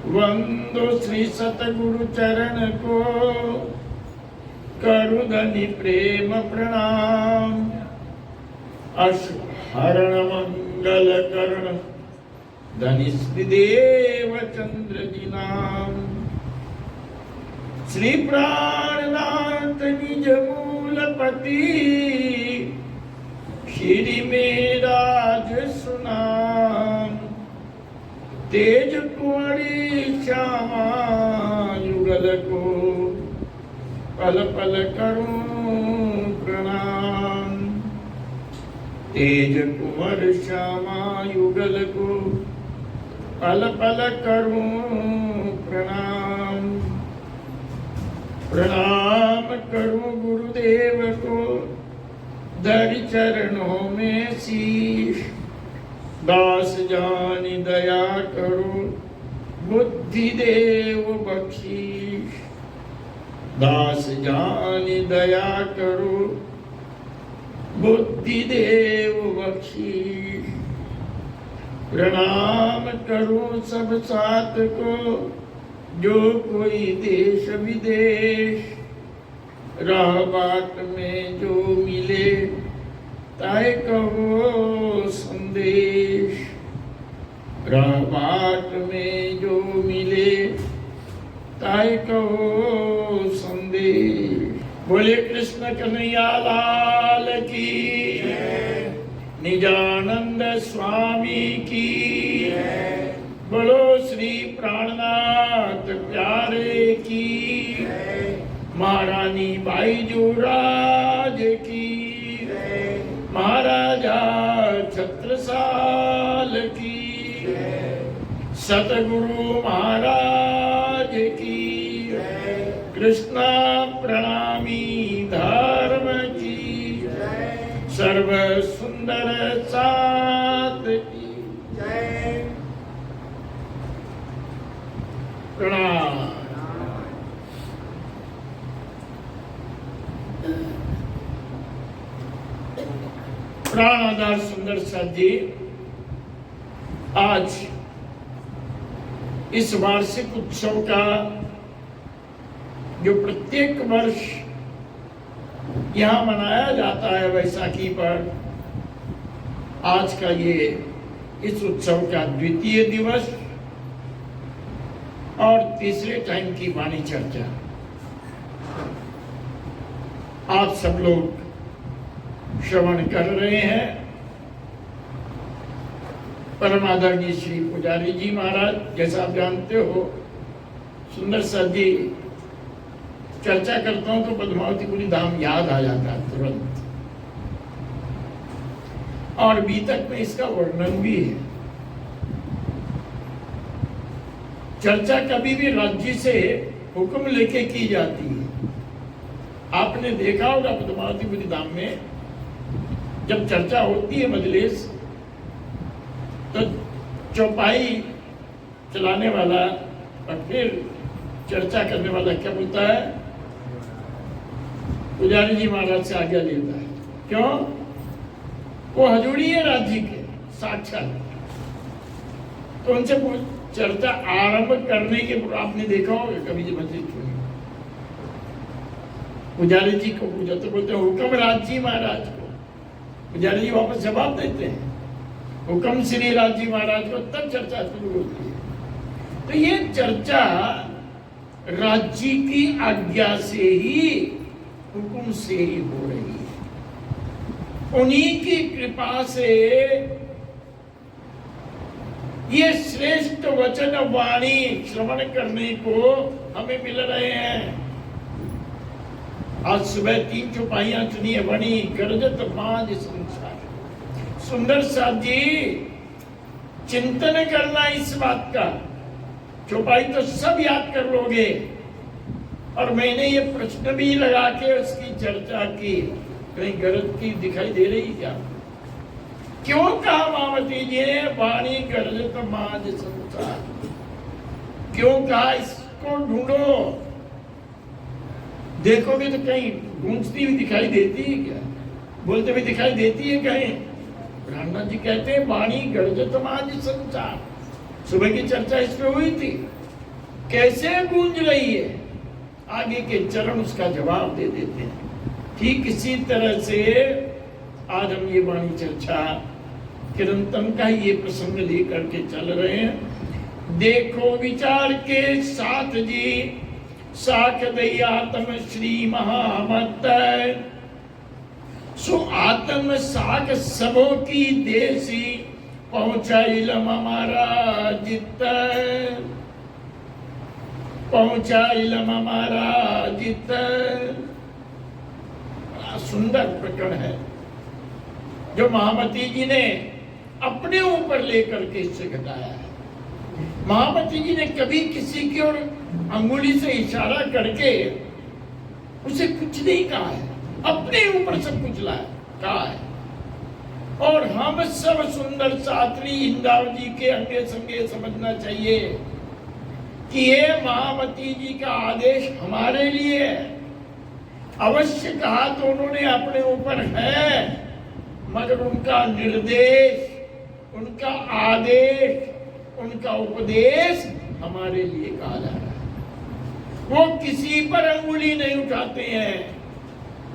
वंदो श्री सतगुरु चरण को, करु धनि प्रेम प्रणाम। हरण मंगल करण धनिष्ठ देव चंद्र जी नाम। श्री प्राणनाथ निज मूलपति, श्री में राज सुनाम। तेज कुंवरी श्यामा युगल को, पल पल करूं प्रणाम। तेज कुंवर श्यामा युगल को, पल पल करूं प्रणाम। प्रणाम करूं गुरुदेव को, धरि चरणों में शीश। दास जानि दया करो, बुद्धि देव बख्शीश। दास जानि दया करो, बुद्धि देव बख्शीश। प्रणाम करूं सब साथ को, जो कोई देश विदेश। राह बाट में जो मिले, ताए कहो संदेश। राह बाट में जो मिले, ताए कहो संदेश। बोले कृष्ण कन्हैया लाल की, निजानंद स्वामी की। बोलो श्री प्राणनाथ प्यारे की, महारानी बाईजूराज की। महाराजा छत्रसाल की, सतगुरु महाराज की। कृष्णा प्रणामी धर्म की, सर्व सुंदर सात की जय। प्रणाम। प्राणाधार सुंदर साथ जी, आज इस वार्षिक उत्सव का जो प्रत्येक वर्ष यहां मनाया जाता है वैसाखी पर, आज का ये इस उत्सव का द्वितीय दिवस और तीसरे टाइम की वाणी चर्चा। आप सब लोग श्रवण कर रहे हैं। परम आदरणीय श्री पुजारी जी महाराज, जैसा आप जानते हो, सुंदर सर जी चर्चा करता हूं तो पद्मावतीपुरी धाम याद आ जाता है तुरंत, और बीतक में इसका वर्णन भी है। चर्चा कभी भी राज्य से हुक्म लेके की जाती है। आपने देखा होगा पद्मावतीपुरी धाम में जब चर्चा होती है मजलिस, तो चौपाई चलाने वाला और फिर चर्चा करने वाला क्या बोलता है? पुजारी जी महाराज से आज्ञा लेता है। क्यों? वो हजूरी है राज्य के साक्षात, तो उनसे चर्चा आरंभ करने के पूर्व आपने देखा होगा कभी जब मस्जिद हुई, पुजारी जी को पूछा तो बोलते हैं हुक्म राज्य महाराज को। पुजारी जी वापस जवाब देते हैं हुक्म श्री राज्य महाराज को, तब चर्चा शुरू होती है। तो ये चर्चा राज्य की आज्ञा से ही, हुक्म से ही हो रही है। उन्हीं की कृपा से ये श्रेष्ठ वचन वाणी श्रवण करने को हमें मिल रहे हैं। आज सुबह 3 चौपाइयां चुनी बनी, गरजत बाज संसार। सुंदर साथ जी, चिंतन करना इस बात का, चौपाई तो सब याद कर लोगे, और मैंने ये प्रश्न भी लगा के उसकी चर्चा की, कहीं गरज की दिखाई दे रही क्या? क्यों कहा मामती जी ने वाणी गरजत बाज संसार? क्यों कहा? इसको ढूंढो, देखोगे तो कहीं गूंजती हुई दिखाई देती है क्या? बोलते हुए दिखाई देती है कहीं? ब्रह्मा जी कहते हैं वाणी गरजत बाज संसार। सुबह की चर्चा इस पे हुई थी। कैसे गूंज रही है, आगे के चरण उसका जवाब दे देते हैं। ठीक इसी तरह से आज हम ये वाणी चर्चा किरंतन का ये प्रसंग लेकर के चल रहे हैं। देखो विचार के साथ जी साख दयातम श्री महामत सो आत्म साख सबों की देसी पहुंचाइलम हमारा जित, पहुंचाइलम हमारा जित। सुंदर प्रकरण है जो महामती जी ने अपने ऊपर लेकर के इससे घटाया है। महामती जी ने कभी किसी की ओर अंगुली से इशारा करके उसे कुछ नहीं कहा है, अपने ऊपर सब कुछ लाया कहा है। और हम सब सुंदर शास्त्री इंद्राव जी के अंगे संगे समझना चाहिए कि ये महामती जी का आदेश हमारे लिए है। अवश्य कहा तो उन्होंने अपने ऊपर है, मगर उनका निर्देश, उनका आदेश, उनका उपदेश हमारे लिए कहा जा रहा है। वो किसी पर अंगुली नहीं उठाते हैं,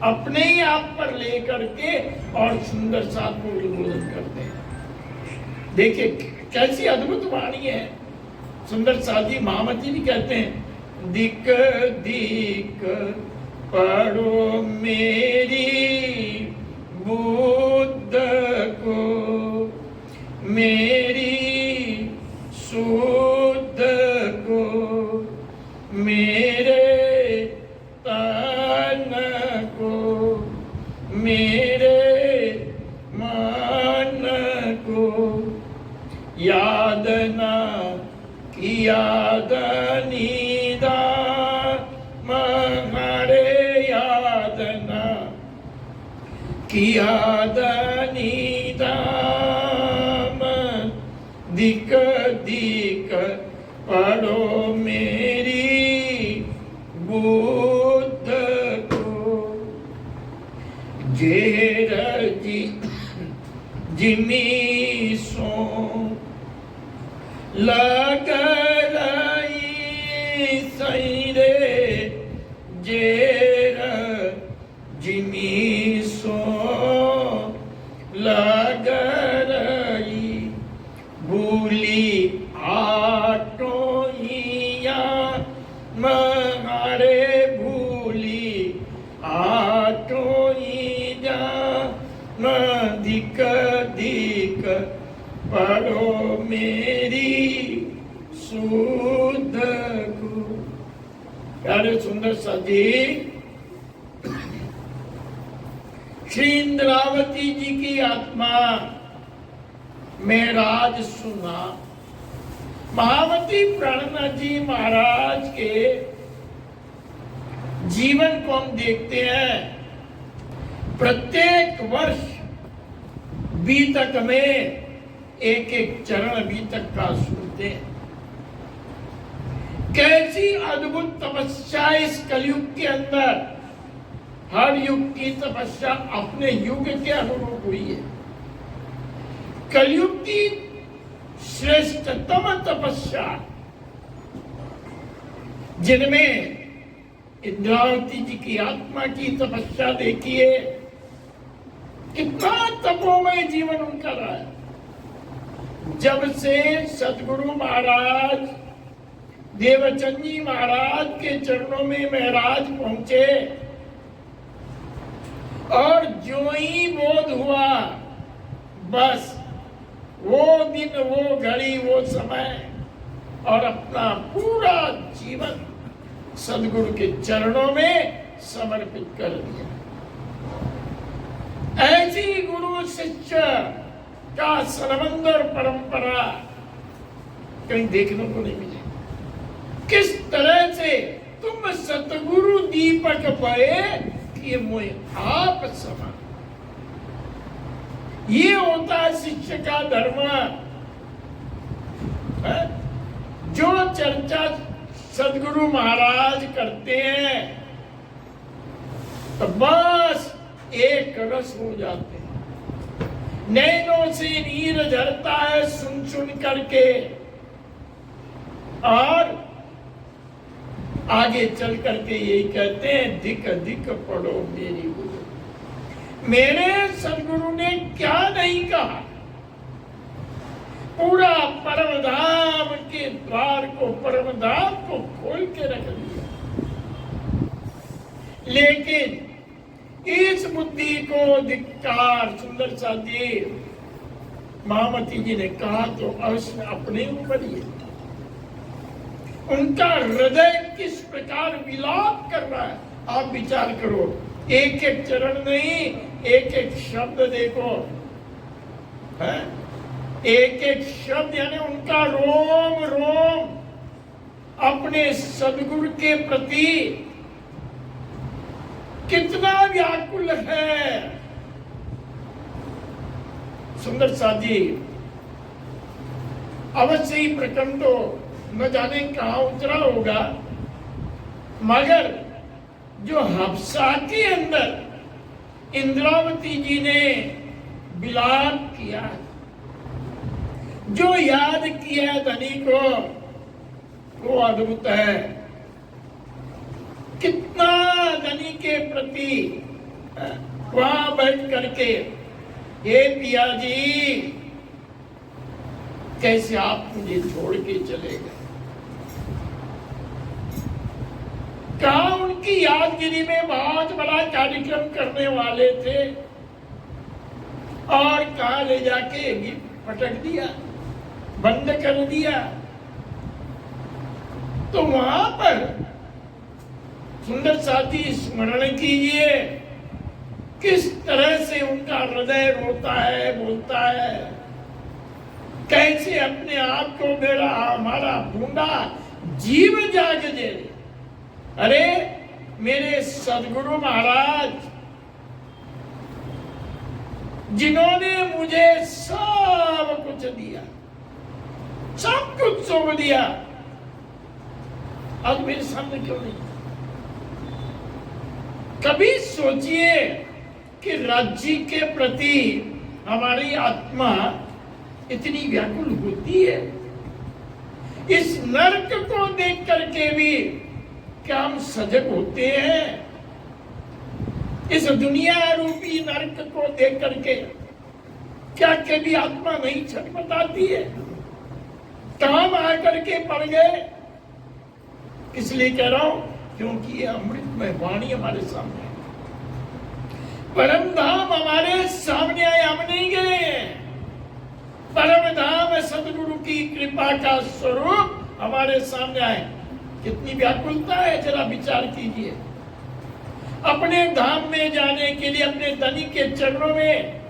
अपने ही आप पर लेकर के और सुंदर साथ में उद्बोधन करते हैं। देखिए कैसी अद्भुत वाणी है। सुंदर साथ जी महामती भी कहते हैं, दिक दिक पढ़ो मेरी बुद्ध को, मेरी शुद्ध को, मेरे तन को, मेरे मन को, याद न किया दनीदा मरे, याद न किया दनीदा दिक दिक पढ़ो मेरी बुद्ध को, जेर जी जिमी सो लग रही सही रे, जेर जिमी सो लग रही, भूली आटोइया मारे, भूली आटोइया दिक दिक पढ़ो मेरी शुद्ध को। प्यारे सुंदर सजी श्री इंद्रावती जी की आत्मा में राज सुना। महामती प्राणनाथ जी महाराज के जीवन को हम देखते हैं। प्रत्येक वर्ष बीतक में एक एक चरण बीतक का सुनते हैं। कैसी अद्भुत तपस्या इस कलयुग के अंदर, हर युग की तपस्या अपने युग के अनुरूप हुई है। कलयुग की श्रेष्ठतम तपस्या जिनमें इंद्रावती जी की आत्मा की तपस्या देखिए, कितना तपोमय जीवन उनका रहा है। जब से सतगुरु महाराज देवचंद जी महाराज के चरणों में महराज पहुंचे और जो ही बोध हुआ, बस वो दिन, वो घड़ी, वो समय और अपना पूरा जीवन सदगुरु के चरणों में समर्पित कर दिया। ऐसी गुरु शिष्य का संबंध परंपरा कहीं देखने को नहीं मिले। किस तरह से तुम सतगुरु दीपक भये कि मोए आप समा, ये होता है शिष्य का धर्म। जो चर्चा सदगुरु महाराज करते हैं तो बस एक रस हो जाते हैं। नैनों से नीर झरता है सुन सुन करके, और आगे चल करके यही कहते हैं, धिक धिक पड़ो मेरी गुरु। मेरे सदगुरु ने क्या नहीं कहा, पूरा परम धाम के द्वार को, परम धाम को खोल के रख दिया। लेकिन इस बुद्धि को धिक्कार, सुंदर सा जी महामती जी ने कहा तो अवश्य अपने ऊपर ही है। उनका हृदय किस प्रकार विलाप कर रहा है, आप विचार करो। एक एक चरण नहीं, एक एक शब्द देखो, है? एक एक शब्द, यानी उनका रोम रोम अपने सदगुरु के प्रति कितना व्याकुल है। सुंदर साजी अवश्य ही प्रकंड न जाने कहां उतरा होगा, मगर जो हफ्सा के अंदर इंद्रावती जी ने विलाप किया, जो याद किया धनी को, वो अद्भुत है। कितना धनी के प्रति वहां बैठ करके, ये पिया जी कैसे आप मुझे छोड़ के चले गए। कहा उनकी यादगिरी में बहुत बड़ा कार्यक्रम करने वाले थे, और कहा ले जाके पटक दिया, बंद कर दिया। तो वहां पर सुंदर साथी स्मरण कीजिए, किस तरह से उनका हृदय रोता है, बोलता है, कैसे अपने आप को मेरा हमारा बूंदा जीव जाग दे। अरे मेरे सदगुरु महाराज, जिन्होंने मुझे सब कुछ दिया, सब कुछ सौंप दिया, अब मेरे सामने क्यों नहीं? कभी सोचिए कि राज्य के प्रति हमारी आत्मा इतनी व्याकुल होती है। इस नरक को देख करके भी क्या हम सजग होते हैं? इस दुनिया रूपी नरक को देख करके क्या कभी आत्मा नहीं छटपटाती है? काम आकर के पड़ गए। इसलिए कह रहा हूं क्योंकि ये अमृतमय वाणी हमारे सामने है, परम धाम हमारे सामने आए, हम नहीं गए। परम धाम सदगुरु की कृपा का स्वरूप हमारे सामने आए। कितनी व्याकुलता है, जरा विचार कीजिए। अपने धाम में जाने के लिए अपने धनी के चरणों में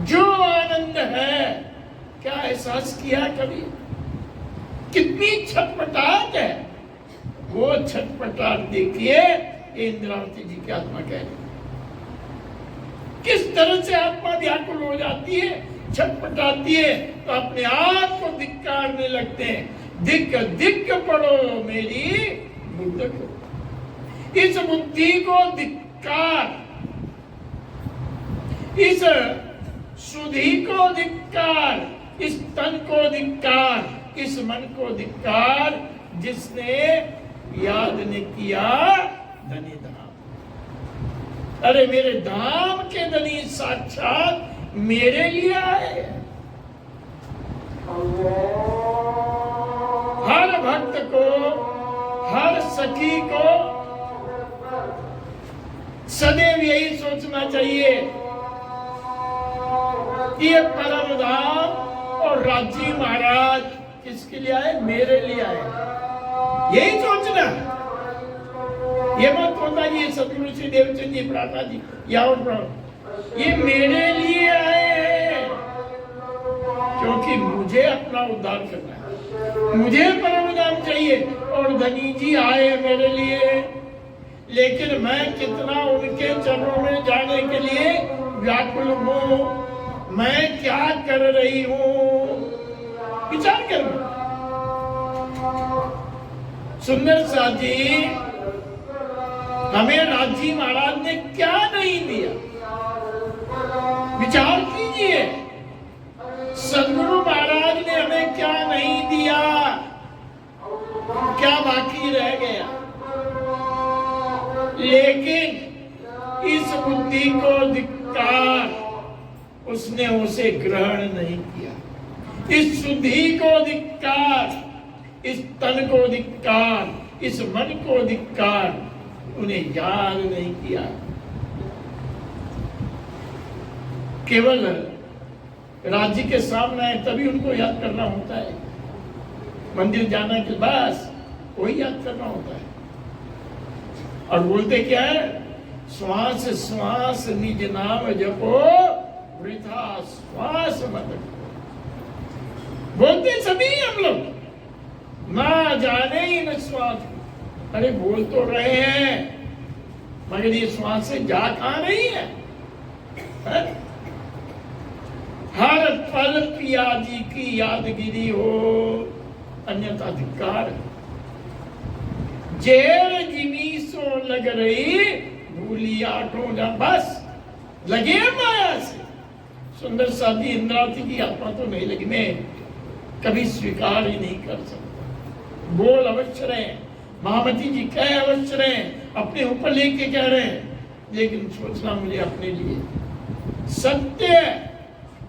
जो आनंद है, क्या एहसास किया कभी? कितनी छटपटाहट है, वो छटपटाहट देखिए इंद्रावती जी की आत्मा कह रही, किस तरह से आत्मा व्याकुल हो जाती है, छटपटाती है, तो अपने आप को धिक्कारने लगते हैं। धिक धिक पड़ो मेरी बुद्धि को, इस बुद्धि को धिक्कार, इस सुधि को धिक्कार, इस तन को धिक्कार, इस मन को धिक्कार, जिसने याद ने किया धनी धाम। अरे मेरे धाम के धनी साक्षात मेरे लिए आए। हर भक्त को, हर सखी को सदैव यही सोचना चाहिए कि ये परम धाम और राजी महाराज किसके लिए आए? मेरे लिए आए। यही सोचना, ये मत होता ये सतगुरु श्री देवचंद जी प्रार्थना जी या और ये मेरे लिए आए हैं, क्योंकि मुझे अपना उद्धार करना है, मुझे परम धाम चाहिए। और धनी जी आए मेरे लिए, लेकिन मैं कितना उनके चरणों में जाने के लिए व्याकुल हूं, मैं क्या कर रही हूं, विचार करना। सुंदर सा जी, हमें राजी महाराज ने क्या नहीं दिया, विचार कीजिए। सदगुरु महाराज ने हमें क्या नहीं दिया, क्या बाकी बुद्धि को धिक्कार, उसने उसे ग्रहण नहीं किया। इस शुद्धि को धिक्कार, इस तन को धिक्कार, इस मन को धिक्कार, उन्हें याद नहीं किया। केवल राज्य के सामने आए तभी उनको याद करना होता है। मंदिर जाना के बस वही याद करना होता है। और बोलते क्या है? श्वास श्वास निज नाम जपो, वृथा श्वास मत। बोलते सभी हम लोग, ना जाने ही न श्वास। अरे बोल तो रहे हैं, मगर ये श्वास से जा कहां रही है? हर पल पिया जी की यादगिरी हो, अन्यथा धिक्कार। जेल जिमी सो लग रही, भूली आठों जा। बस लगे माया से। सुंदर साधी इंद्रावती की आत्मा तो नहीं लगी, मैं कभी स्वीकार ही नहीं कर सकता। बोल अवश्य रहे, महामती जी कह अवश्य रहे, अपने ऊपर लेके कह रहे हैं, लेकिन सोचना मुझे अपने लिए। सत्य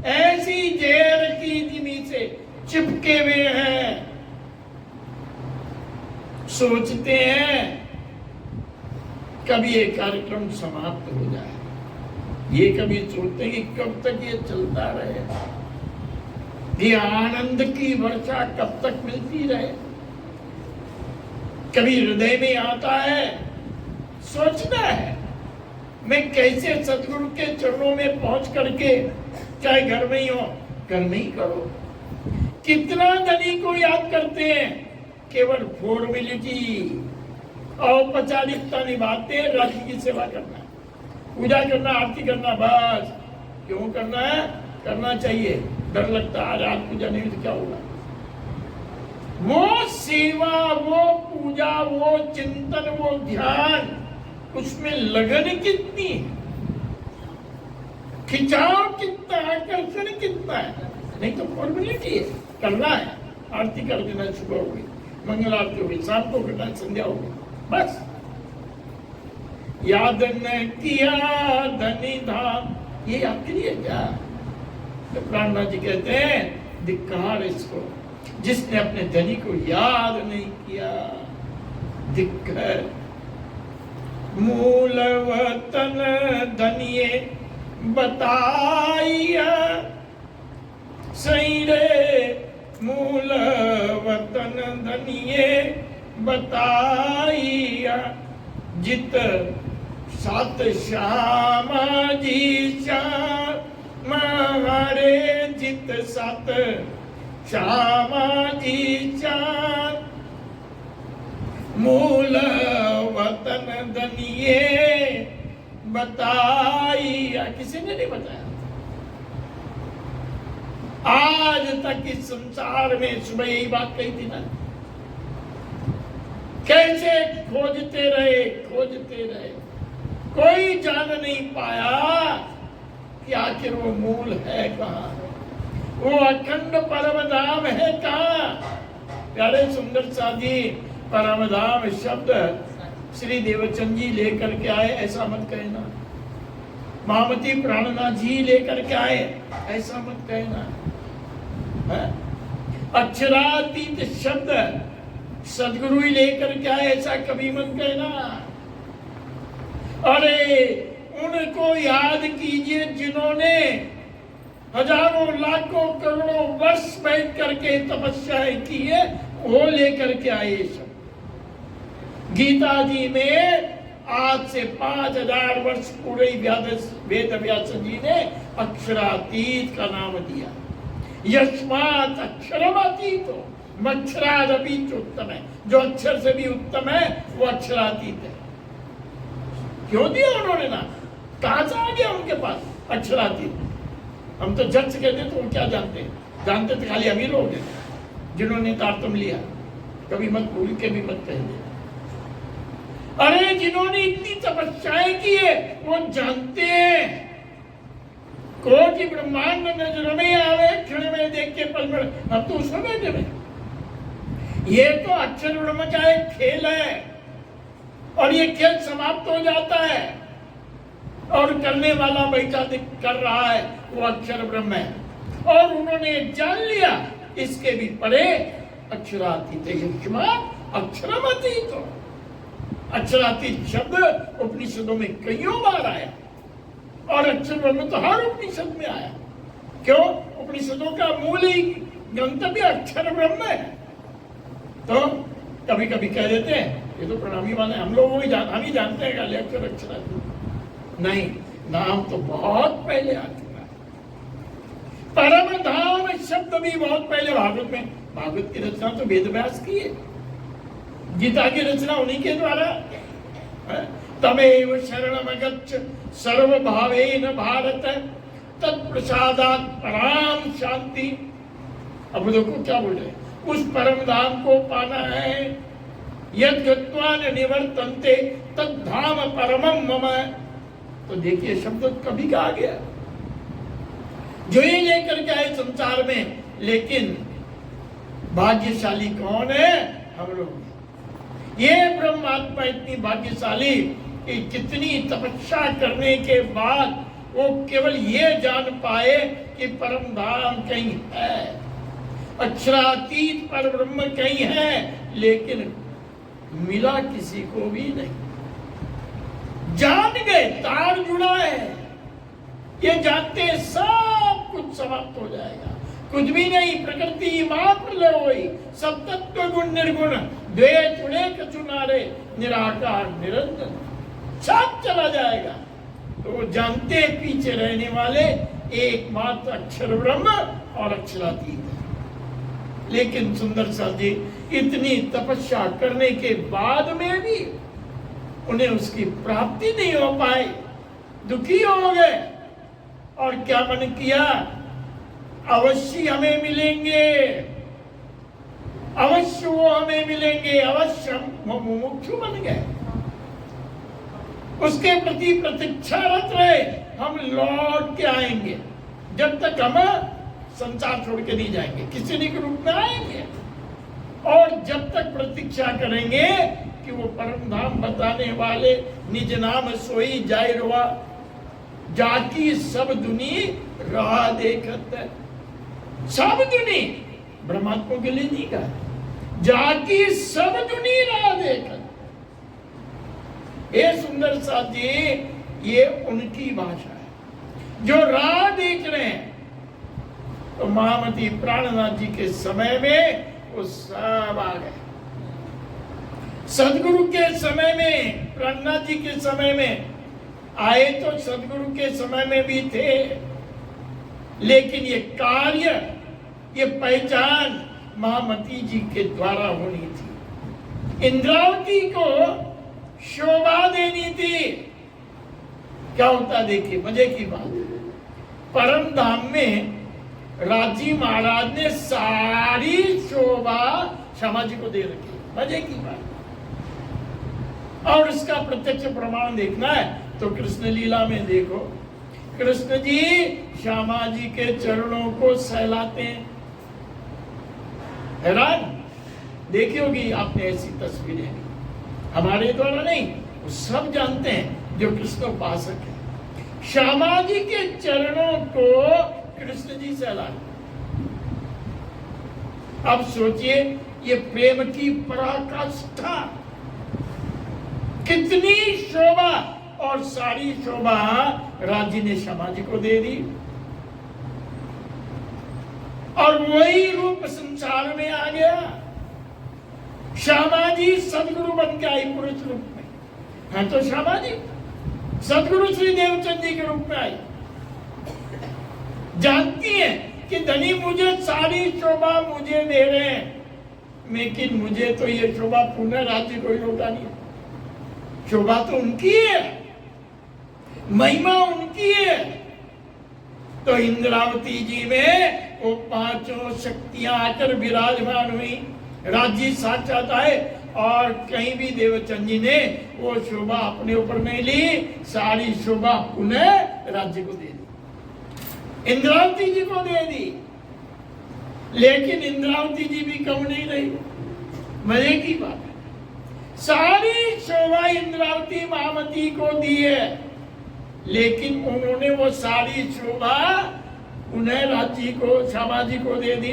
ऐसी जेल की जिमी से चिपके हुए हैं। सोचते हैं कभी ये कार्यक्रम समाप्त हो जाए, ये कभी सोचते हैं कि कब तक ये चलता रहे, ये आनंद की वर्षा कब तक मिलती रहे। कभी हृदय में आता है, सोचना है मैं कैसे सतगुरु के चरणों में पहुंच करके, चाहे घर में ही हो, घर में ही करो। कितना धनी को याद करते हैं, केवल फॉर्मेलिटी, औपचारिकता निभाते हैं। राखी की सेवा करना, पूजा करना, आरती करना, बस। क्यों करना है? करना चाहिए। डर लगता है आज पूजा नहीं तो क्या होगा। वो सेवा, वो पूजा, वो चिंतन, वो ध्यान, उसमें लगन कितनी है, खिंचाव कितना, आकर्षण कितना है। नहीं तो फॉर्मेलिटी है, करना है। आरती कर देना, सुबह हो गई, मंगल आरती हो गई, शाम को करना, संध्या हो गई, बस। याद न किया धनी धाम, ये आपके लिए क्या? तो प्राणनाथ जी कहते हैं धिक्कार इसको, जिसने अपने धनी को याद नहीं किया। धिक्कार। मूल वतन धनिये बताइया, सही रे मूल वतन धनिये बताइया। जित सात श्यामा जी श्याम हरे, जित सात श्यामा जी श्याम। मूल वतन धनिये बताइया, किसी ने नहीं बताया। आज तक इस संसार में सुबह यही बात कही थी ना, कैसे खोजते रहे, कोई जान नहीं पाया कि आखिर वो मूल है कहाँ, वो अखंड परम धाम है कहाँ। प्यारे सुंदर साधी, परम धाम शब्द श्री देवचंद जी लेकर के आए, ऐसा मत कहना। महामती प्राणनाथ जी लेकर के आए, ऐसा मत कहना। अक्षरातीत शब्द सदगुरु ही लेकर के आए, ऐसा कभी मत कहना। अरे उनको याद कीजिए जिन्होंने हजारों लाखों करोड़ों वर्ष बैठ करके तपस्याएं की है, वो लेकर के आए सब। गीता जी में आज से 5000 वर्ष पूरे वेद व्यास जी ने अक्षरातीत का नाम दिया। यस्मात् अक्षरमातीतो मक्षरादपि उत्तम है। जो अक्षर से भी उत्तम है वो अक्षरातीत है। क्यों दिया उन्होंने नाम? कहां से आ गया उनके पास अक्षरातीत? हम तो जट से कहते तो वो क्या जानते हैं? जानते तो खाली अमीर लोग हैं जिन्होंने तारतम लिया। कभी मत भूल के भी मत कह दे। अरे जिन्होंने इतनी तपस्याएं की है वो जानते हैं। कोटि ब्रह्मांड नजर में आवे, क्षण में देख के पल में, अब तो उसमें बैठे में। ये तो अक्षर ब्रह्म का एक खेल है और ये खेल समाप्त हो जाता है। और करने वाला बैठा कर रहा है वो अक्षर ब्रह्म है। और उन्होंने जान लिया इसके भी परे अक्षरातीत अक्षरमतीत। अक्षरातीत शब्द उपनिषदों में कईयों बार आया और अक्षर ब्रह्म तो हर उपनिषद में आया। क्यों? उपनिषदों का मूल ही गंतव्य अक्षर ब्रह्म है। तो कभी कभी कह देते हैं ये तो प्रणामी वाले हम लोग हम ही जानते हैं गाली अक्षर अक्षरातीत। नहीं, नाम तो बहुत पहले आ चुका है। परम धाम शब्द भी बहुत पहले भागवत में, भागवत की रचना तो वेद व्यास की है, गीता की रचना उन्हीं के द्वारा। तमेव शरणमगच्छ सर्वभावेन भारत तत्प्रसादात् पराम शांति। अब देखो क्या बोल रहे, उस परम धाम को पाना है। यद् गत्वा न निवर्तन्ते तद् धाम परमम मम। तो देखिए शब्द कभी का आ गया, जो ये लेकर के आए संसार में। लेकिन भाग्यशाली कौन है? हम लोग। ये ब्रह्मात्मा इतनी भाग्यशाली कि कितनी तपस्या करने के बाद वो केवल ये जान पाए कि परम धाम कहीं है, अक्षरातीत पर ब्रह्म कहीं है, लेकिन मिला किसी को भी नहीं। जान गए, तार जुड़ा है, ये जानते सब कुछ समाप्त हो जाएगा, कुछ भी नहीं। प्रकृति मां प्रलय हुई, सब तत्व गुण निर्गुण, द्वैत उड़े कछु नारे, निराकार निरंजन, सब चला जाएगा। तो वो जानते पीछे रहने वाले एकमात्र अक्षर ब्रह्म और अक्षरातीत है। लेकिन सुंदर सा जी इतनी तपस्या करने के बाद में भी उन्हें उसकी प्राप्ति नहीं हो पाई, दुखी हो गए। और क्या मन किया? अवश्य हमें मिलेंगे, अवश्य वो हमें मिलेंगे, अवश्य हम मुमुक्षु बन गए। उसके प्रति प्रतीक्षारत रहे, हम लौट के आएंगे। जब तक हम संसार छोड़ के नहीं जाएंगे, किसी न के रूप में आएंगे। और जब तक प्रतीक्षा करेंगे कि वो परम धाम बताने वाले निज नाम सोई जाय रुआ, जाकी सब दुनी राह देखत है। सब दुनी ब्रह्मात्मा के लिए नहीं कहा, जाकी सब दुनी राह देखत। ये सुंदर सा जी ये उनकी भाषा है जो राह देख रहे हैं। तो महामती प्राणनाथ जी के समय में वो सब आ गए। सदगुरु के समय में, प्राणनाथ जी के समय में आए तो सदगुरु के समय में भी थे, लेकिन ये कार्य, ये पहचान महामती जी के द्वारा होनी थी। इंद्रावती को शोभा देनी थी। क्या होता देखिए, मजे की बात, परम धाम में राजी महाराज ने सारी शोभा श्यामा जी को दे रखी। मजे की बात। और इसका प्रत्यक्ष प्रमाण देखना है तो कृष्ण लीला में देखो, कृष्ण जी श्यामा जी के चरणों को सहलाते हैं। हैरान देखी होगी आपने ऐसी तस्वीरें, हमारे द्वारा नहीं, वो सब जानते हैं जो कृष्ण उपासक है। श्यामा जी के चरणों को कृष्ण जी सहलाते। अब सोचिए ये प्रेम की पराकाष्ठा, कितनी शोभा, और सारी शोभा राजी ने श्यामा जी को दे दी। और वही रूप संसार में आ गया। श्यामा जी सदगुरु बन के आई पुरुष रूप में, है तो श्यामा जी सदगुरु श्री देवचंद जी के रूप में आई। जानती है कि धनी मुझे सारी शोभा मुझे दे रहे हैं, लेकिन मुझे तो ये शोभा पुनः राज्य कोई लौटानी है। शोभा तो उनकी है, महिमा उनकी है। तो इंद्रावती जी में वो पांचों शक्तियां आकर विराजमान हुई, राज्य साक्षात आए। और कहीं भी देवचंद जी ने वो शोभा अपने ऊपर नहीं ली, सारी शोभा पुनः राज्य को दे दी, इंद्रावती जी को दे दी। लेकिन इंद्रावती जी भी कम नहीं रही। मजे की बात है, सारी शोभा इंद्रावती महामती को दी है। लेकिन उन्होंने वो सारी शोभा उन्हें राज्य को, श्यामा जी को दे दी।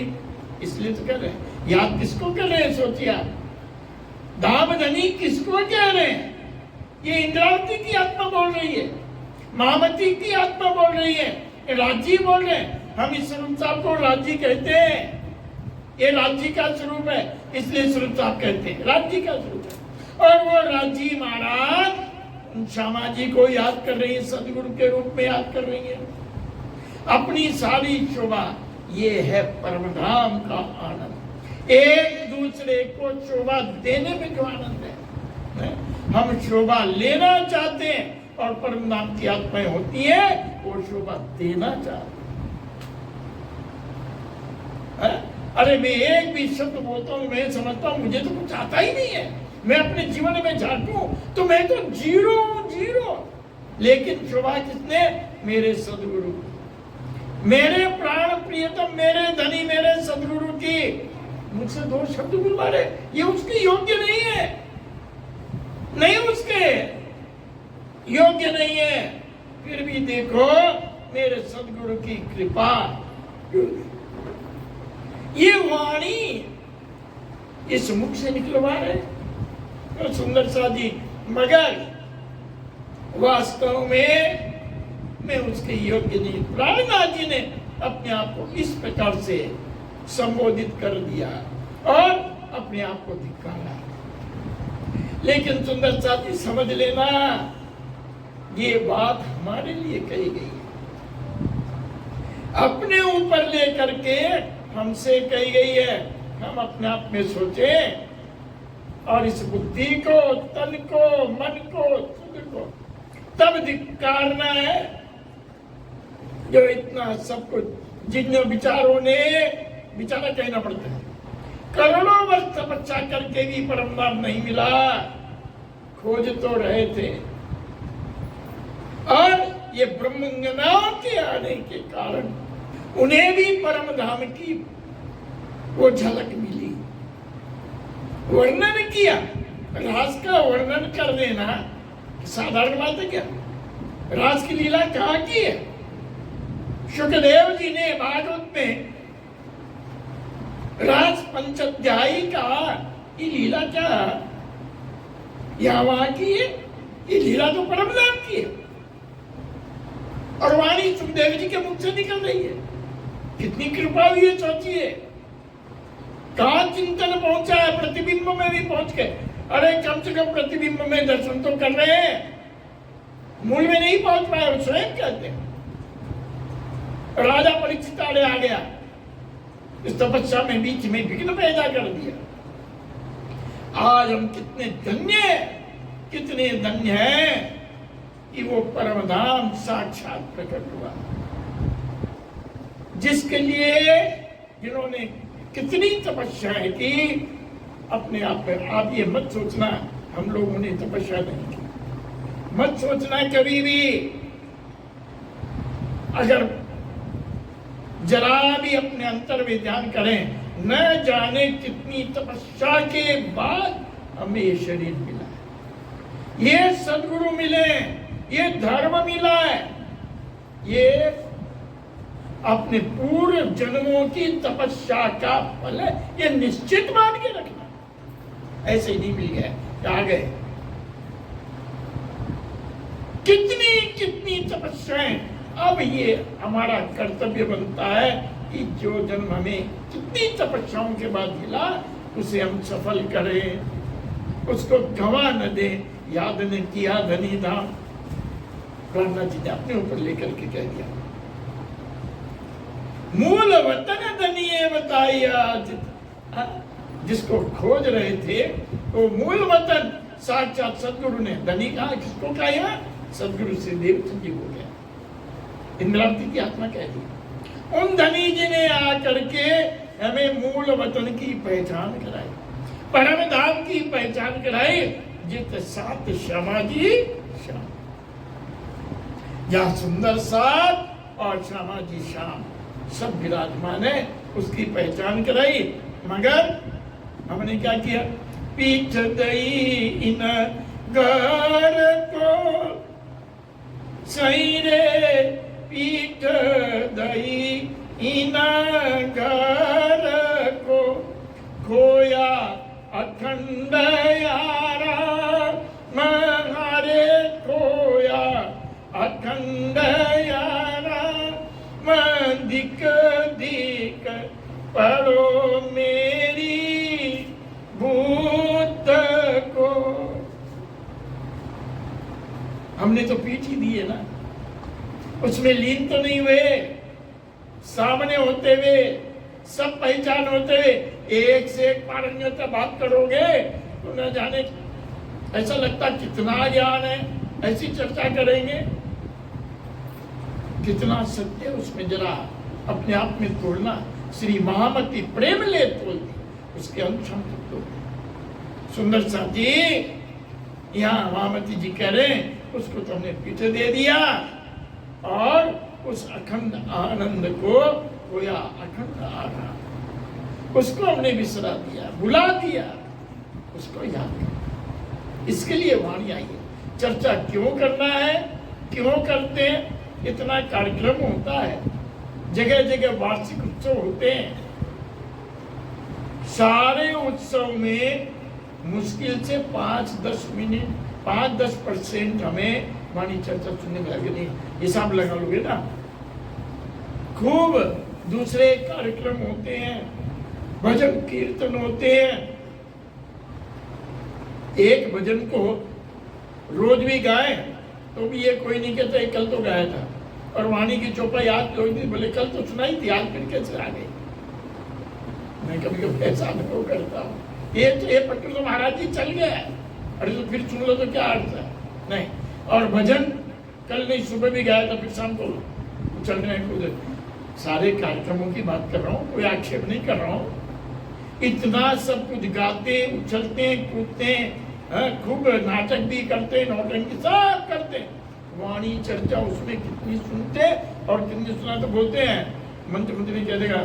इसलिए तो कर रहे हैं, याद किसको कर रहे हैं सोचिए आप? धाम धनी किसको कह रहे हैं? ये इंद्रावती की आत्मा बोल रही है, महामती की आत्मा बोल रही है, राज्य बोल रहे हैं। हम इस स्वरूप साहब को राज्य कहते हैं, ये राज्य का स्वरूप है, इसलिए स्वरूप साहब कहते हैं राज्य का स्वरूप है। और वो राज्य महाराज श्यामा जी को याद कर रही है, सदगुरु के रूप में याद कर रही है। अपनी सारी शोभा, ये है परमधाम का आनंद। एक दूसरे को शोभा देने में जो आनंद है, हम शोभा लेना चाहते हैं और परमधाम की आत्माएं होती है वो शोभा देना चाहते हैं। अरे मैं एक भी शब्द बोलता हूँ, मैं समझता हूँ मुझे तो कुछ आता ही नहीं है, मैं अपने जीवन में झांकूं तो मैं तो जीरो जीरो। लेकिन शोभा किसने? मेरे सदगुरु, मेरे प्राण प्रियतम, मेरे धनी, मेरे सदगुरु की मुझसे दो शब्द बुलवा रहे, ये उसके योग्य नहीं है, नहीं उसके योग्य नहीं है। फिर भी देखो मेरे सदगुरु की कृपा, ये वाणी इस मुख से निकलवा रहे तो सुंदर सा जी, मगर वास्तव में मैं उसके योग्य नहीं। प्राणनाथ जी ने अपने आप को इस प्रकार से संबोधित कर दिया और अपने आप को धिक्कारा। लेकिन सुंदर सा जी समझ लेना, ये बात हमारे लिए कही गई है, अपने ऊपर लेकर के हमसे कही गई है। हम अपने आप में सोचें और इस बुद्धि को, तन को, मन को, खुद को तब धिक्कारना है जो इतना सब कुछ जिन विचारों ने, विचारा कहना पड़ता है, करोड़ों वर्ष तपस्या करके भी परम धाम नहीं मिला, खोज तो रहे थे। और ये ब्रह्मंगनाओं के आने के कारण उन्हें भी परम धाम की वो झलक मिली। वर्णन किया, रास का वर्णन कर देना साधारण बात है क्या? रास की लीला कहाँ की है? शुकदेव जी ने भागवत में रास पंचाध्यायी का ये लीला क्या यहाँ वहां की है? ये लीला तो परम धाम की है और वाणी सुखदेव जी के मुख से निकल रही है। कितनी कृपा हुई है सोचिए, कहा चिंतन पहुंचा है, प्रतिबिंब में भी पहुंच गए। अरे कम से कम प्रतिबिंब में दर्शन तो कर रहे हैं, मूल में नहीं पहुंच पाए, वो स्वयं कहते हैं। राजा परीक्षित आड़े आ गया, इस तपस्या में बीच में विघ्न पैदा कर दिया। आज हम कितने धन्य हैं, कितने धन्य हैं कि वो परम धाम साक्षात प्रकट हुआ, जिसके लिए जिन्होंने कितनी तपस्याएं की। अपने आप में आप ये मत सोचना हम लोगों ने तपस्या नहीं की, मत सोचना कभी भी। अगर जरा भी अपने अंतर में ध्यान करें, न जाने कितनी तपस्या के बाद हमें ये शरीर मिला है, ये सदगुरु मिले, ये धर्म मिला है, ये अपने पूर्व जन्मों की तपस्या का फल है। ये निश्चित मान के रखना, ऐसे ही नहीं मिल गया, आ गए। कितनी कितनी तपस्याएं, अब ये हमारा कर्तव्य बनता है कि जो जन्म हमें कितनी तपस्याओं के बाद मिला उसे हम सफल करें, उसको गवा न दें। याद ने किया धनी धाम, प्रहलाद जी ने अपने ऊपर लेकर के कह दिया, मूल वतन धनिये बताइया। जिसको खोज रहे थे वो मूल वतन साक्षात सदगुरु ने धनी कहा। किसको कहा? सदगुरु से देवचंद जी हो गया, इंद्रावती की आत्मा कह दी। उन धनी जी ने आकर के हमें मूल वतन की पहचान कराई, परम धाम की पहचान कराई, जित सात श्यामा जी श्याम, जहाँ सुंदर सात और श्यामा जी श्याम सब विराजमान है, उसकी पहचान कराई। मगर हमने क्या किया? पीठ दई इन घर को सही रे पीठ दई इना घर को खोया अखंड यारा मारे खोया अखंड यारा दिक दिक पढ़ो मेरी भूत को। हमने तो पीठ ही दी है ना, उसमें लीन तो नहीं हुए, सामने होते हुए सब पहचान होते हुए एक से एक पारंगत बात करोगे तो न जाने ऐसा लगता कितना ज्ञान है, ऐसी चर्चा करेंगे। कितना सत्य उसमें जरा अपने आप में तोड़ना। श्री महामती प्रेम ले तोड़ती उसके अनुक्षण तो सुंदर सा जी यहाँ महामती जी कह रहे हैं उसको तो हमने पीछे दे दिया और उस अखंड आनंद को खोया अखंड आनंद उसको हमने विसरा दिया, भुला दिया, उसको याद कर। इसके लिए वाणी आई है। चर्चा क्यों करना है, क्यों करते हैं? इतना कार्यक्रम होता है, जगह जगह वार्षिक उत्सव होते हैं। सारे उत्सव में मुश्किल से 5-10 मिनट 5-10% हमें वाणी चर्चा सुनने में लगे। नहीं हिसाब लगा लोगे ना। खूब दूसरे कार्यक्रम होते हैं, भजन कीर्तन होते हैं। एक भजन को रोज भी गाए तो भी ये कोई नहीं कहता कल तो गाया था, और वाणी की चौपाई याद कोई नहीं बोले कल तो सुनाई थी, आज फिर कैसे आ गई। मैं कभी कभी ऐसा अनुभव करता हूँ, ये पट्टू तो महाराज जी चल गया, अरे तो फिर सुन लो तो क्या अर्थ है। नहीं, और भजन कल नहीं सुबह भी गाया था, फिर शाम को चल रहे हैं। सारे कार्यक्रमों की बात कर रहा हूँ, कोई आक्षेप नहीं कर रहा हूँ। इतना सब कुछ गाते, उछलते, कूदते, खूब नाटक भी करते, नौटंकी सब करते। वाणी चर्चा उसमें कितनी सुनते और कितनी सुना तो बोलते हैं मंत्र मंत्री कह देगा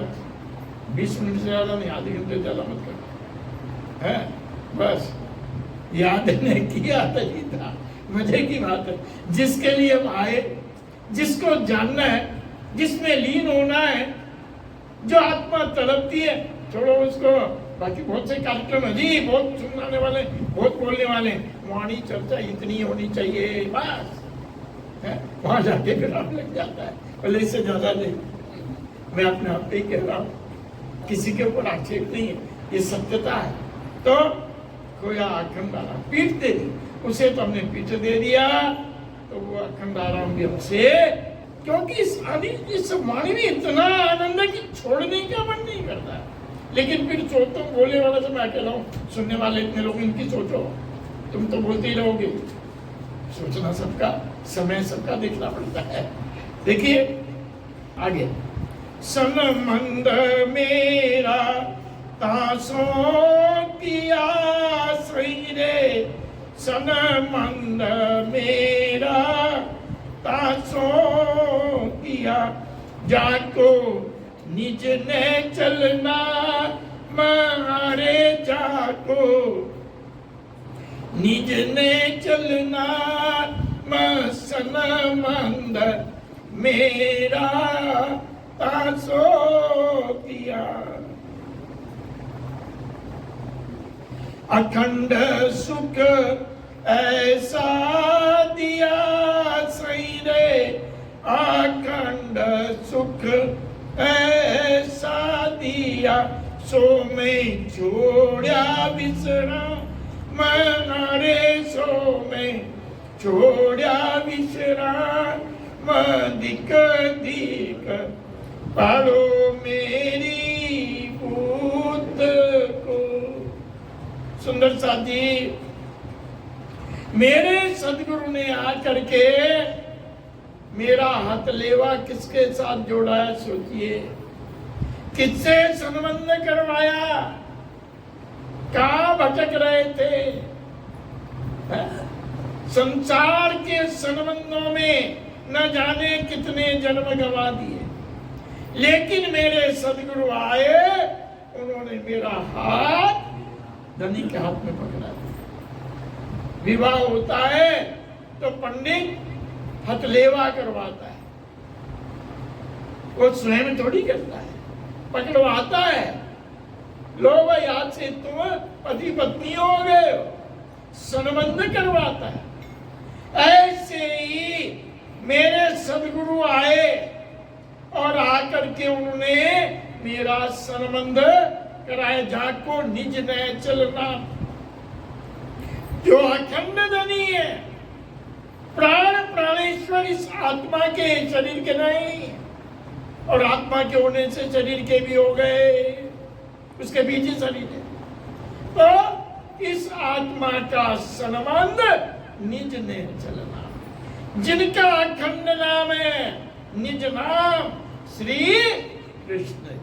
20 मिनट से ज्यादा नहीं, आधे घंटे से ज्यादा मत कर, है बस याद नहीं किया ही था। मजे की बात है, जिसके लिए हम आए, जिसको जानना है, जिसमें लीन होना है, जो आत्मा तड़पती है, छोड़ो उसको। बाकी बहुत से कार्यक्रम है जी, बहुत सुनाने वाले, बहुत बोलने वाले। वाणी चर्चा इतनी होनी चाहिए बस, है वहां जाके विराम लग जाता है। बोले इससे ज्यादा नहीं। मैं अपने आप पे ही कह रहा हूँ, किसी के ऊपर आक्षेप नहीं है, ये सत्यता है। तो खोया अखंड आराम पीठ दे दी, उसे तो हमने पीछे दे दिया, तो वो अखंड आराम भी हमसे, क्योंकि इस वाणी में इतना आनंद है कि छोड़ने का मन नहीं करता। लेकिन फिर सोचो, बोलने वाला तो मैं अकेला हूँ, सुनने वाले इतने लोग, इनकी सोचो, तुम तो बोलते ही रहोगे। सोचना सबका, समय सबका देखना पड़ता है। देखिए आगे, सनमंद मेरा तासो किया सही रे, सनमंद मेरा तासो किया, जाको निज ने चलना मारे, जाको निज ने चलना सनमंद मेरा तासो किया। अखंड सुख ऐसा दिया सही रे, अखंड सुख ऐसा दिया, सो में छोड़ा विसरा मारे, सो में छोड़ा विसरा दिक दिक पालो मेरी भूत को। सुंदर साथी, मेरे सदगुरु ने आकर के मेरा हाथ लेवा किसके साथ जोड़ा है, सोचिए, किससे संबंध करवाया, कहां भटक रहे थे, संसार के संबंधों में न जाने कितने जन्म गंवा दिए, लेकिन मेरे सदगुरु आए, उन्होंने मेरा हाथ धनी के हाथ में पकड़ा दिया। विवाह होता है तो पंडित हथलेवा करवाता है, वो स्वयं थोड़ी करता है, पकड़वाता है। लो भाई आज से तुम पति पत्नी हो गए हो, संबंध करवाता है। ऐसे ही मेरे सदगुरु आए और आकर के उन्होंने मेरा संबंध कराया। जाको निज न चलना, जो अखंड धनी है, प्राण प्राणेश्वर इस आत्मा के, शरीर के नहीं, और आत्मा के होने से शरीर के भी हो गए, उसके पीछे शरीर है। तो इस आत्मा का संबंध निज ने चलना, जिनका अखंड नाम है, निज नाम श्री कृष्ण,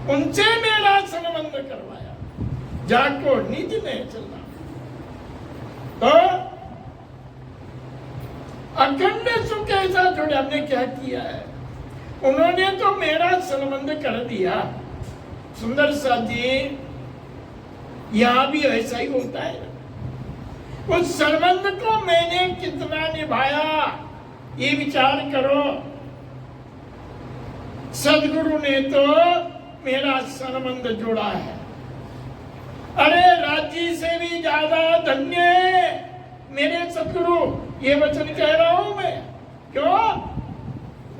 उनसे मेरा संबंध करवाया। जाको निज ने चलना। तो अखंड सुख ऐसा जोड़े, हमने क्या किया है? उन्होंने तो मेरा संबंध कर दिया। सुंदर सा जी, यहां भी ऐसा ही होता है। उस संबंध को मैंने कितना निभाया, ये विचार करो। सदगुरु ने तो मेरा संबंध जोड़ा है। अरे राज्य से भी ज्यादा धन्य है मेरे सदगुरु, ये वचन कह रहा हूं मैं। क्यों?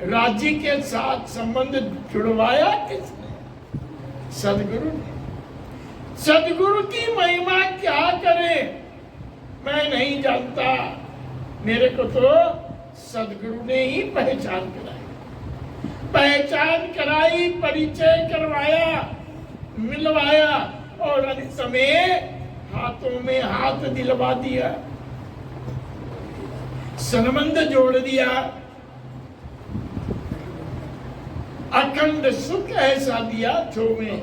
राज्य के साथ संबंध जुड़वाया किसने? सदगुरु ने। सदगुरु की महिमा क्या करे मैं नहीं जानता, मेरे को तो सदगुरु ने ही पहचान कराई, परिचय करवाया, मिलवाया, और अंत में हाथों में हाथ दिलवा दिया, संबंध जोड़ दिया। अखंड सुख ऐसा दिया छो में।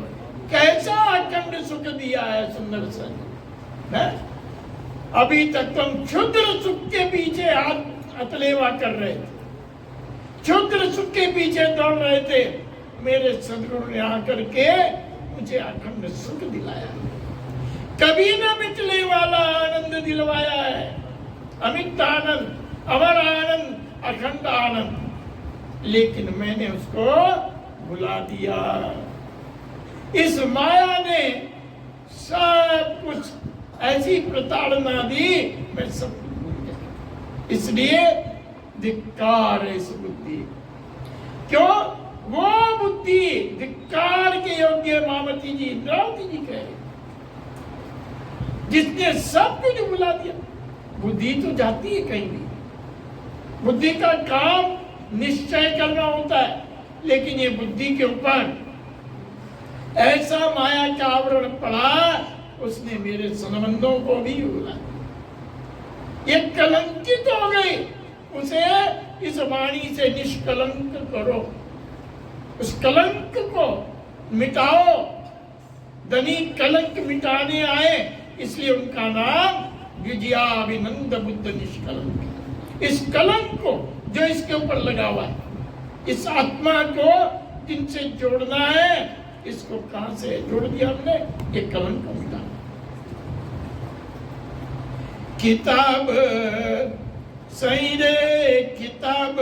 कैसा अखंड सुख दिया है सुंदर सा है? अभी तक तुम क्षुद्र सुख के पीछे हथलेवा कर रहे थे, क्षुद्र सुख के पीछे दौड़ रहे थे। मेरे सदगुरु ने आकर के मुझे अखंड सुख दिलाया, कभी न मिटने वाला आनंद दिलवाया है। अमित आनंद, अमर आनंद, अखंड आनंद। लेकिन मैंने उसको भुला दिया। इस माया ने सब कुछ ऐसी प्रताड़ना दी, मैं सब कुछ भूल गया। इसलिए धिक्कार है इस बुद्धि। क्यों? वो बुद्धि धिक्कार के योग्य मामती जी, इंद्रावती जी कह रहे, जिसने सब कुछ भुला दिया। बुद्धि तो जाती है कहीं भी, बुद्धि का काम निश्चय करना होता है, लेकिन ये बुद्धि के ऊपर ऐसा माया का आवरण पड़ा, उसने मेरे संबंधों को भी भुला। ये कलंकित हो गई, उसे इस वाणी से निष्कलंक करो, उस कलंक को मिटाओ। धनी कलंक मिटाने आए, इसलिए उनका नाम विजयाभिनंद बुद्ध निष्कलंक। इस कलंक को जो इसके ऊपर लगा हुआ है, इस आत्मा को जिनसे जोड़ना है, इसको कहां से जोड़ दिया हमने? ये कलंक मिटा। किताब सही रे किताब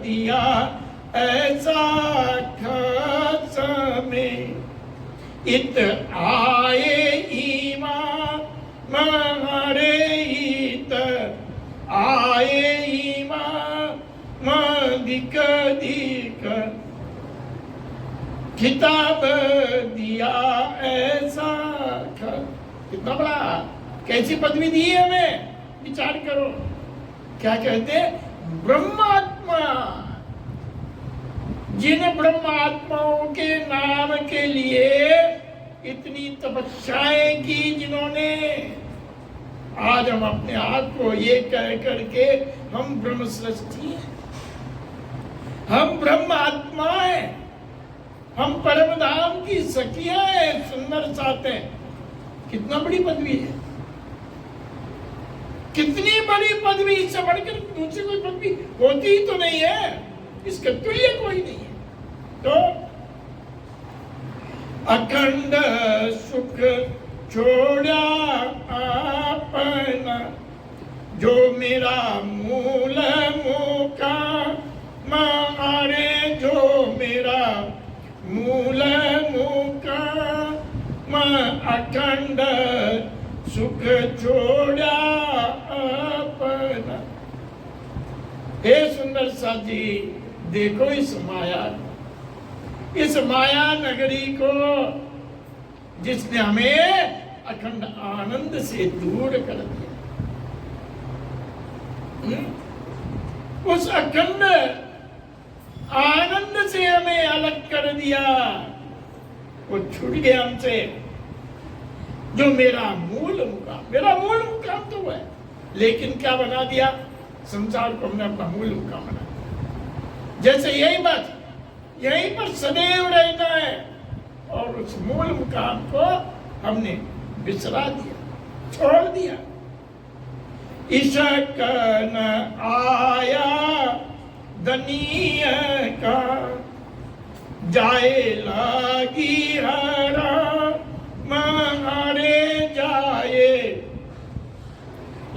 दिया ऐसा खास में, इत आए ईमान मारे, इत आए ईमान दिक दिक, किताब दिया ऐसा कितना बड़ा, कैसी पदवी दी है हमें? विचार करो। क्या कहते हैं? ब्रह्मात्मा। जिन ब्रह्मात्माओं के नाम के लिए इतनी तपस्याएं की जिन्होंने, आज हम अपने आप को ये कह करके हम ब्रह्म सृष्टि हैं, हम ब्रह्म आत्मा हैं, हम परम धाम की सखियां हैं, सुंदर साथ हैं। कितना बड़ी पदवी है, कितनी बड़ी पदवी। इससे बढ़कर दूसरी कोई पदवी होती ही तो नहीं है, इसके तुल्य कोई नहीं है। तो अखंड सुख छोड़ा आपना, जो मेरा मूल अखंड सुख छोड़ा अपना। हे सुंदर सा जी, देखो इस माया नगरी को जिसने हमें अखंड आनंद से दूर कर दिया। उस अखंड आनंद से हमें अलग कर दिया, वो छूट गया हमसे। जो मेरा मूल मुकाम तो है, लेकिन क्या बना दिया? संसार को हमने अपना मूल मुकाम बना दिया। जैसे यही बात, यहीं पर सदैव रहना है, और उस मूल मुकाम को हमने बिसरा दिया, छोड़ दिया। इशक न आया दनीय का, जाए लागी हरा मारे जाए,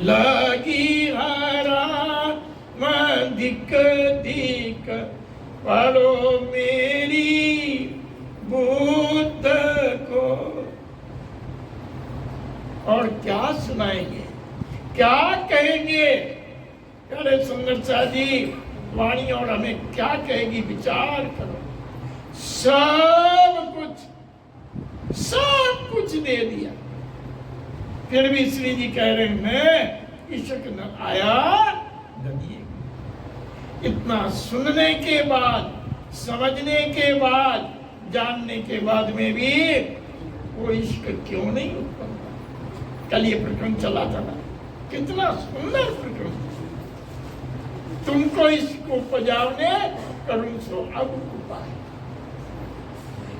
लगी हरा दिक दिक पढ़ो मेरी बुद्ध को। और क्या सुनाएंगे, क्या कहेंगे? अरे सुंदर सा जी, वाणी और हमें क्या कहेगी? विचार करो। सब कुछ दे दिया, फिर भी श्री जी कह रहे हैं इशक न आया दनिए। इतना सुनने के बाद, समझने के बाद, जानने के बाद में भी वो इश्क क्यों नहीं उत्पन्न? कल ये प्रकरण चला था ना, कितना सुंदर प्रकरण। तुमको इसको उपजाने करूं सो अब उपाय,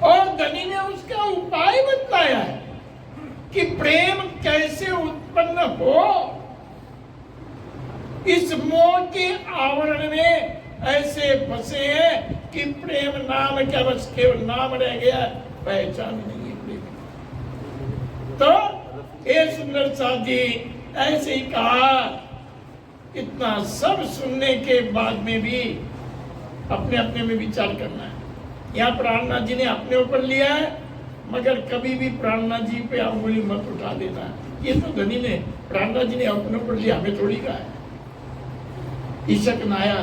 और धनी ने उसका उपाय बताया है कि प्रेम कैसे उत्पन्न हो। इस मोह के आवरण में ऐसे फंसे हैं कि प्रेम नाम क्या, बस केवल नाम रह गया, पहचान नहीं है प्रेम। तो ये सुंदर सा जी ऐसे ही कहा। इतना सब सुनने के बाद में भी अपने अपने में विचार करना है। यहाँ प्राणनाथ जी ने अपने ऊपर लिया है, मगर कभी भी प्राणनाथ जी पे अंगुली मत उठा देना। ये तो धनी ने, प्राणनाथ जी ने अपने ऊपर लिया, हमें थोड़ी कहा है। इशक नाया,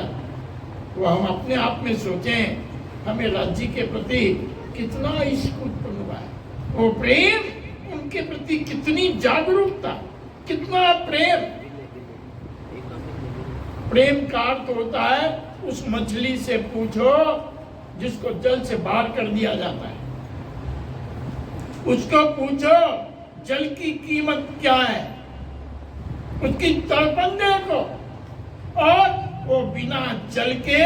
वो हम अपने आप में सोचें, हमें राज्य के प्रति कितना इश्क उत्पन्न हुआ है, वो प्रेम, उनके प्रति कितनी जागरूकता, कितना प्रेम। प्रेम का अर्थ होता है, उस मछली से पूछो जिसको जल से बाहर कर दिया जाता है, उसको पूछो जल की कीमत क्या है, उसकी तड़पन देखो, और वो बिना जल के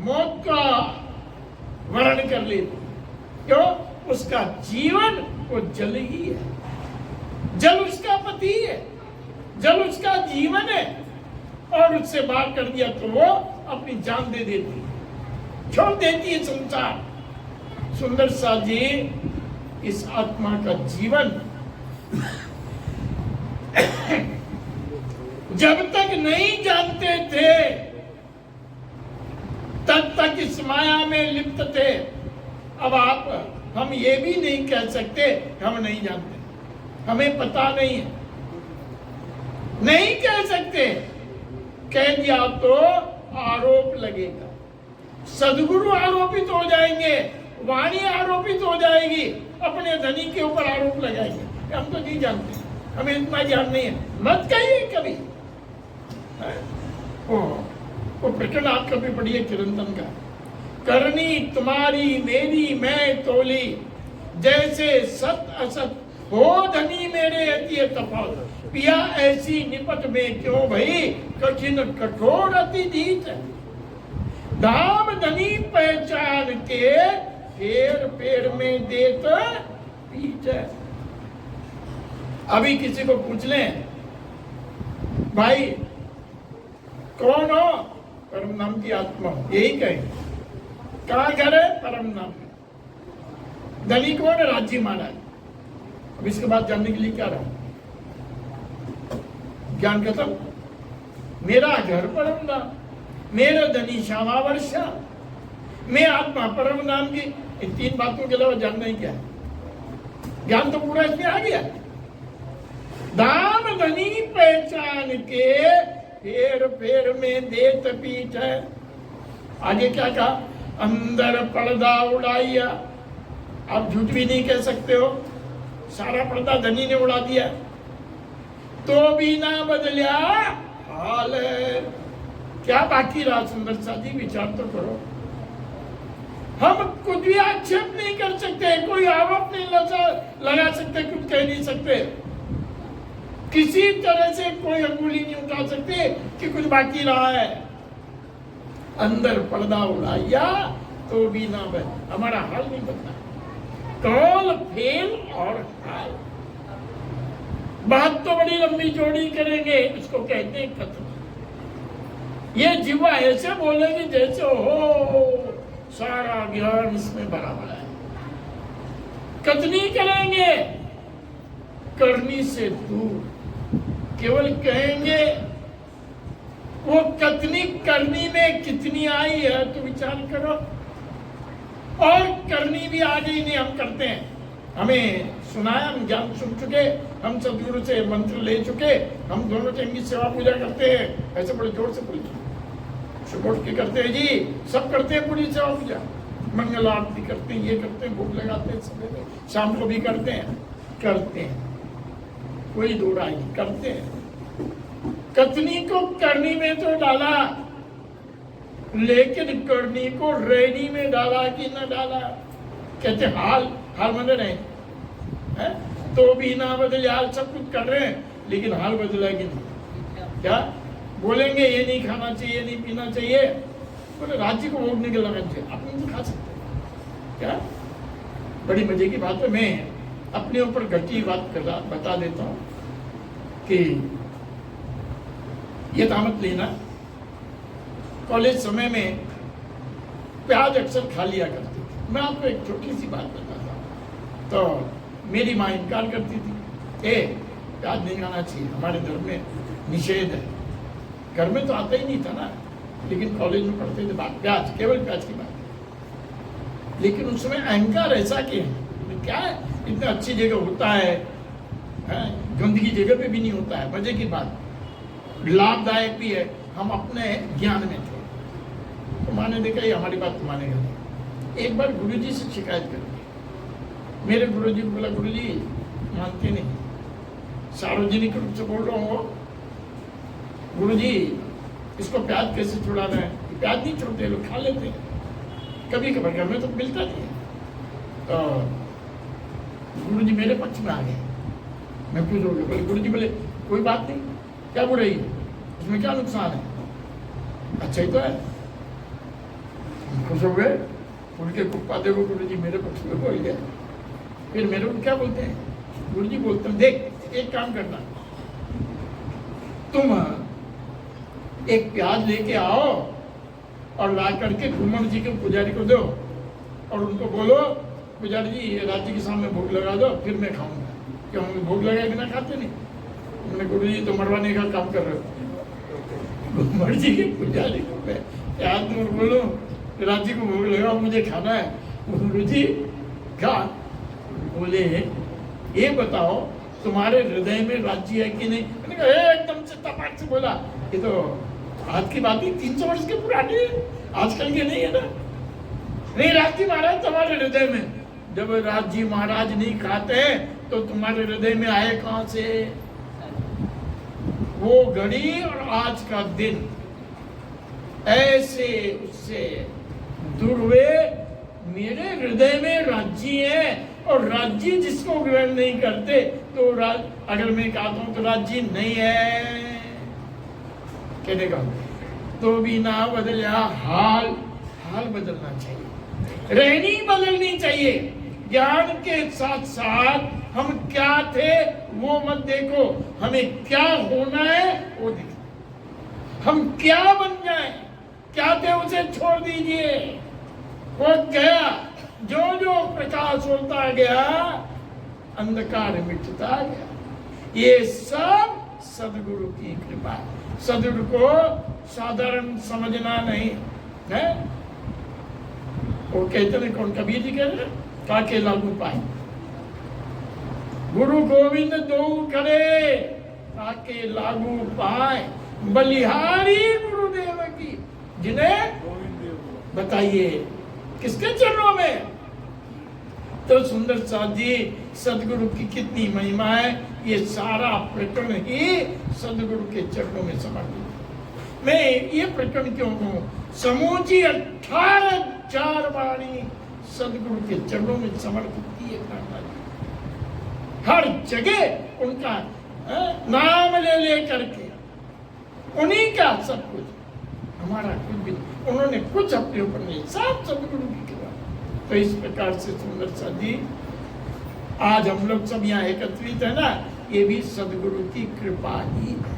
मौत का वर्ण कर लेती। क्यों? उसका जीवन वो जल ही है, जल उसका पति है, जल उसका जीवन है, और उससे बाहर कर दिया तो वो अपनी जान दे देती, छोड़ देती है संसार। सुंदर सा जी, इस आत्मा का जीवन जब तक नहीं जानते थे तब तक इस माया में लिप्त थे। अब हम ये भी नहीं कह सकते हम नहीं जानते, हमें पता नहीं है, नहीं कह सकते। कह दिया तो आरोप लगेगा, सदगुरु आरोपित हो जाएंगे, वाणी आरोपित हो जाएगी, अपने धनी के ऊपर आरोप लगाएंगे। हम तो नहीं जानते, हमें इतना ज्ञान नहीं है, मत कहिए कभी। वो प्रकरण आप कभी पढ़िए चिरंतन का। करनी तुम्हारी मेरी मैं तोली, जैसे सत असत हो धनी मेरे अति तफावत, पिया ऐसी निपट में क्यों भई, कठिन कठोर अति जीत। धाम धनी पहचान के फेर पेड़ में देत पीठ। अभी किसी को पूछ लें, भाई कौन हो? परम नाम की आत्मा, यही कहें। कहाँ घर है? परम नाम। धनी कौन है? राज्य महाराज। अब इसके बाद जानने के लिए क्या रहा? ज्ञान खत्म। मेरा घर परम नाम, मेरा धनी श्यामा वर्षा, मैं आत्मा परम नाम की। इन तीन बातों के अलावा जानना ही क्या है? ज्ञान तो पूरा इसमें आ गया। दाम धनी पहचान के फेर फेर में देत पीठ है। आगे क्या कहा? अंदर पर्दा उड़ाइया। आप झूठ भी नहीं कह सकते हो, सारा पर्दा धनी ने उड़ा दिया तो भी ना बदलिया हाल है। क्या बाकी रहा सुंदर सा जी? विचार तो करो। हम कुछ भी आक्षेप नहीं कर सकते, कोई आरोप नहीं लगा सकते, कुछ कह नहीं सकते, किसी तरह से कोई अंगुली नहीं उठा सकते कि कुछ बाकी रहा है। अंदर पर्दा उड़ाया तो भी ना बदला, हमारा हाल नहीं बदला। कौल फेल और हाल, बात तो बड़ी लंबी जोड़ी करेंगे, इसको कहते हैं कथन। ये जीवा ऐसे बोलेगी जैसे हो सारा ज्ञान इसमें भरा हुआ है। कथनी करेंगे करनी से दूर, केवल कहेंगे। वो कथनी करनी में कितनी आई है तो विचार करो, और करनी भी आ गई नहीं, हम करते हैं। हमें सुनाया, हम ज्ञान सुन चुके, हम सदगुरु से मंत्र ले चुके, हम दोनों टाइम की सेवा पूजा करते हैं। ऐसे बड़े जोर से बोलते सपोर्ट की करते हैं जी, सब करते हैं पूरी सेवा पूजा, मंगल आरती करते हैं, ये करते हैं, भोग लगाते हैं, सवेरे शाम को भी करते हैं, कोई दो राय नहीं, करते हैं। कथनी को करनी में तो डाला, लेकिन करनी को रेनी में डाला कि न डाला। कहते हाल बदल रहे हैं, तो भी ना बदले, हाल सब कुछ कर रहे हैं लेकिन हाल बदला कि नहीं। क्या बोलेंगे? ये नहीं खाना चाहिए, नहीं पीना चाहिए, बोले राज्य को भोग निकल लगाना चाहिए, आप नहीं तो खा सकते। क्या बड़ी मजे की बात है। मैं अपने ऊपर घटी बात बता देता हूँ कि ये दामत लेना, कॉलेज समय में प्याज अक्सर खा लिया करती थी। मैं आपको एक छोटी सी बात बताता हूँ। तो मेरी माँ इनकार करती थी, प्याज नहीं खाना चाहिए, हमारे धर्म में निषेध है। घर में तो आता ही नहीं था ना, लेकिन कॉलेज में पढ़ते थे बात प्याज, केवल प्याज की बात। लेकिन उस समय अहंकार ऐसा कि क्या है, इतना अच्छी जगह होता है, गंदगी जगह पे भी नहीं होता है, मजे की बात, लाभदायक भी है। हम अपने ज्ञान में थे, तो माँ ने देखा ये हमारी बात मानेगा नहीं। एक बार गुरुजी से शिकायत कर दी। मेरे गुरुजी को बोला, गुरुजी मानते नहीं, सार्वजनिक रूप से बोल रहा हूँ, गुरुजी इसको प्याज कैसे छुड़ाना है? प्याज नहीं छोड़ते, लोग खा लेते हैं, कभी कभार घर में तो मिलता नहीं है। तो गुरुजी मेरे पक्ष में आ गए। मैं खुश हो गया, बोले गुरुजी बोले कोई बात नहीं, क्या बुराई है, इसमें क्या नुकसान है, अच्छा ही तो है। खुश हो गए, उनके कुप्पा देखो गुरुजी मेरे पक्ष में बोल गए। फिर मेरे को क्या बोलते हैं? गुरुजी बोलते हैं देख एक काम करना, तुम एक प्याज लेके आओ और ला करके घुमन जी के पुजारी को दो और उनको बोलो पुजारी जी ये राज्य के सामने भोग लगा दो, फिर मैं खाऊंगा। क्यों भोग लगाए बिना खाते नहीं? उन्होंने गुरु जी तो मरवाने का काम कर रहे हो। घुमन जी के पुजारी को मैं प्याज में बोलो राज्य को भोग लगाओ, मुझे खाना है। गुरु जी क्या बोले, ये बताओ तुम्हारे हृदय में राज्य है कि नहीं? मैंने कहा एकदम से तपाक से बोला, ये तो आज की बात ही 300 वर्ष के पुरानी, आजकल के नहीं है ना। नहीं राज्य महाराज तुम्हारे हृदय में, जब राज्य महाराज नहीं खाते तो तुम्हारे हृदय में आए कहां से? वो घड़ी और आज का दिन ऐसे उससे दूर हुए। मेरे हृदय में राज्य है और राज्य जिसको ग्रहण नहीं करते तो अगर मैं कहता हूं तो राज्य नहीं है, कहने का तो भी ना बदला हाल बदलना चाहिए, रहनी बदलनी चाहिए। ज्ञान के साथ साथ हम क्या थे वो मत देखो, हमें क्या होना है वो देखो। हम क्या बन जाए, क्या थे उसे छोड़ दीजिए, वो गया। जो जो प्रकाश होता गया अंधकार मिटता गया। ये सब सदगुरु की कृपा है। सदगुरु को साधारण समझना नहीं है। वो कहते हैं, कौन कबीर जी कह रहे, काके लागू पाए। गुरु गोविंद दो करे ताके लागू पाए बलिहारी गुरुदेव की। जिन्हें बताइए किसके चरणों में? तो सुंदर साथ जी सदगुरु की कितनी महिमा है, ये सारा प्रकरण ही सदगुरु के चरणों में समर्पित है। मैं ये प्रकरण क्यों कहूं? समूची 18,000 वाणी सदगुरु के चरणों में समर्पित की है। हर जगह उनका नाम ले ले करके उन्हीं का सब कुछ, हमारा कुछ भी उन्होंने कुछ अपने ऊपर नहीं, सब सदगुरु की कृपा। तो इस प्रकार से सुंदर सा जी आज हम लोग सब यहाँ एकत्रित है ना, ये भी सदगुरु की कृपा ही है।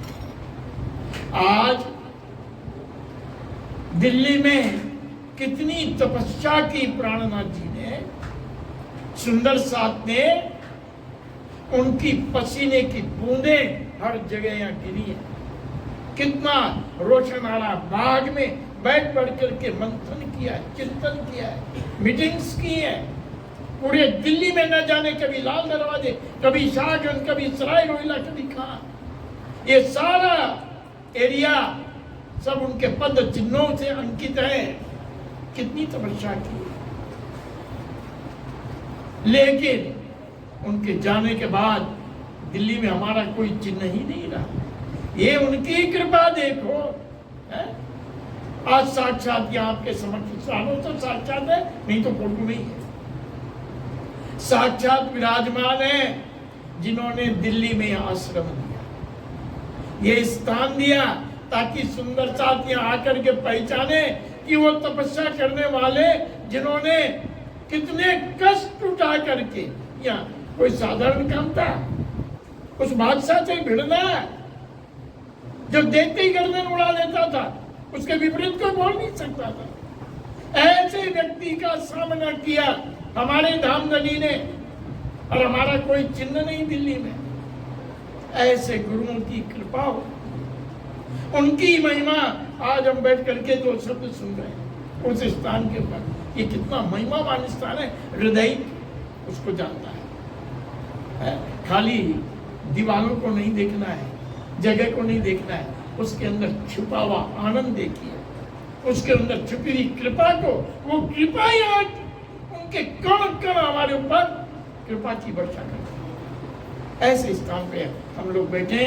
आज दिल्ली में कितनी तपस्या की प्राणनाथ जी ने, सुंदर साथ ने, उनकी पसीने की बूंदें हर जगह यहाँ गिरी है। कितना रोशनारा बाग में बैठ बैठ करके मंथन किया है, चिंतन किया है, मीटिंग्स की है। पूरे दिल्ली में न जाने कभी लाल दरवाजे, कभी शाहजहां, कभी सराय रोहिला, कभी कहां, ये सारा एरिया सब उनके पद चिन्हों से अंकित है। कितनी तपस्या की, लेकिन उनके जाने के बाद दिल्ली में हमारा कोई चिन्ह ही नहीं रहा। ये उनकी कृपा देखो है? आज साक्षात यहाँ आपके समक्ष सालों तो साक्षात है, नहीं तो फोटो में ही है। साक्षात विराजमान है, जिन्होंने दिल्ली में आश्रम दिया, ये स्थान दिया, ताकि सुंदर साथ यहाँ आकर के पहचाने कि वो तपस्या करने वाले जिन्होंने कितने कष्ट उठा करके, यहाँ कोई साधारण काम था? उस बादशाह से भिड़ना जो देखते ही गर्दन उड़ा देता था, उसके विपरीत को बोल नहीं सकता था। ऐसे व्यक्ति का सामना किया हमारे धामधनी ने, और हमारा कोई चिन्ह नहीं दिल्ली में। ऐसे गुरुओं की कृपा हो, उनकी महिमा आज हम बैठ करके दो शब्द सुन रहे हैं उस स्थान के ऊपर। ये कितना महिमावान स्थान है, हृदय उसको जानता है। खाली दीवारों को नहीं देखना है, जगह को नहीं देखना है, उसके अंदर छुपा हुआ आनंद देखिए, उसके अंदर छुपी हुई कृपा को। वो कृपा ही आज उनके कण कण हमारे ऊपर कृपा की वर्षा करती है। ऐसे स्थान पे हम लोग बैठे,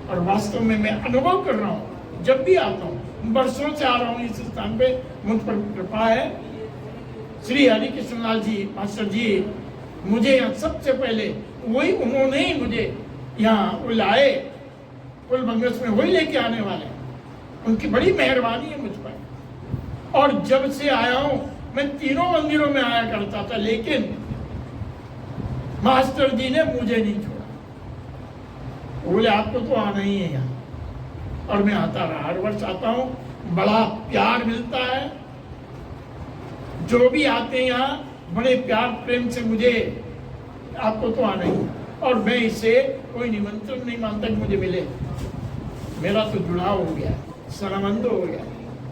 और वास्तव में मैं अनुभव कर रहा हूँ, जब भी आता हूँ, वर्षों से आ रहा हूँ इस स्थान पे, मुझ पर कृपा है। श्री हरि कृष्ण लाल जी मास्टर जी मुझे यहाँ सबसे पहले वही, उन्होंने ही मुझे यहाँ लाए, कुल बंगस में वही लेके आने वाले। उनकी बड़ी मेहरबानी है मुझ पर। और जब से आया हूँ मैं तीनों मंदिरों में आया करता था, लेकिन मास्टर जी ने मुझे नहीं छोड़ा। बोले आपको तो आना ही है यहाँ, और मैं आता रहा, हर वर्ष आता हूँ, बड़ा प्यार मिलता है। जो भी आते हैं यहाँ बड़े प्यार प्रेम से मुझे, आपको तो आना ही, और मैं इसे कोई निमंत्रण नहीं मानता कि मुझे मिले। मेरा तो जुड़ाव हो गया, संबंध हो गया,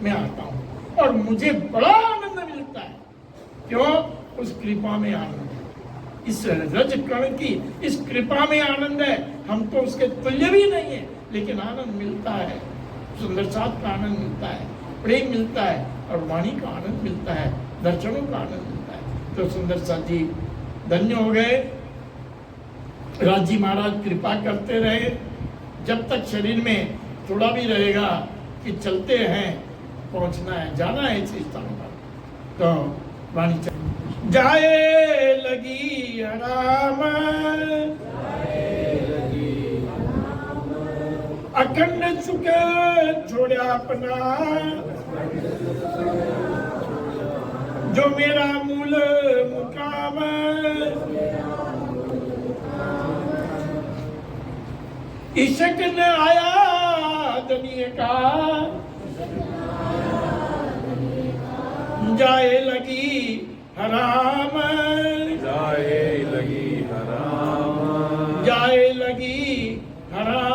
मैं आता हूँ और मुझे बड़ा आनंद मिलता है। क्यों? उस कृपा में आनंद है, इस रज कण की इस कृपा में आनंद है। हम तो उसके तुल्य भी नहीं है, लेकिन आनंद मिलता है, सुंदर साथ का आनंद मिलता है, प्रेम मिलता है, और वाणी का आनंद मिलता है, दर्शनों का आनंद मिलता है। तो सुंदर साथ जी धन्य हो गए। राजी महाराज कृपा करते रहे, जब तक शरीर में थोड़ा भी रहेगा कि चलते हैं, पहुंचना है, जाना है इस स्थान पर। तो वाणी जाए लगी राम, अखंड सुख छोड़ा अपना, जो मेरा मूल मुकाम, इशक न आया दुनिया का, जाए लगी हराम, जाए लगी हराम, जाए लगी हराम।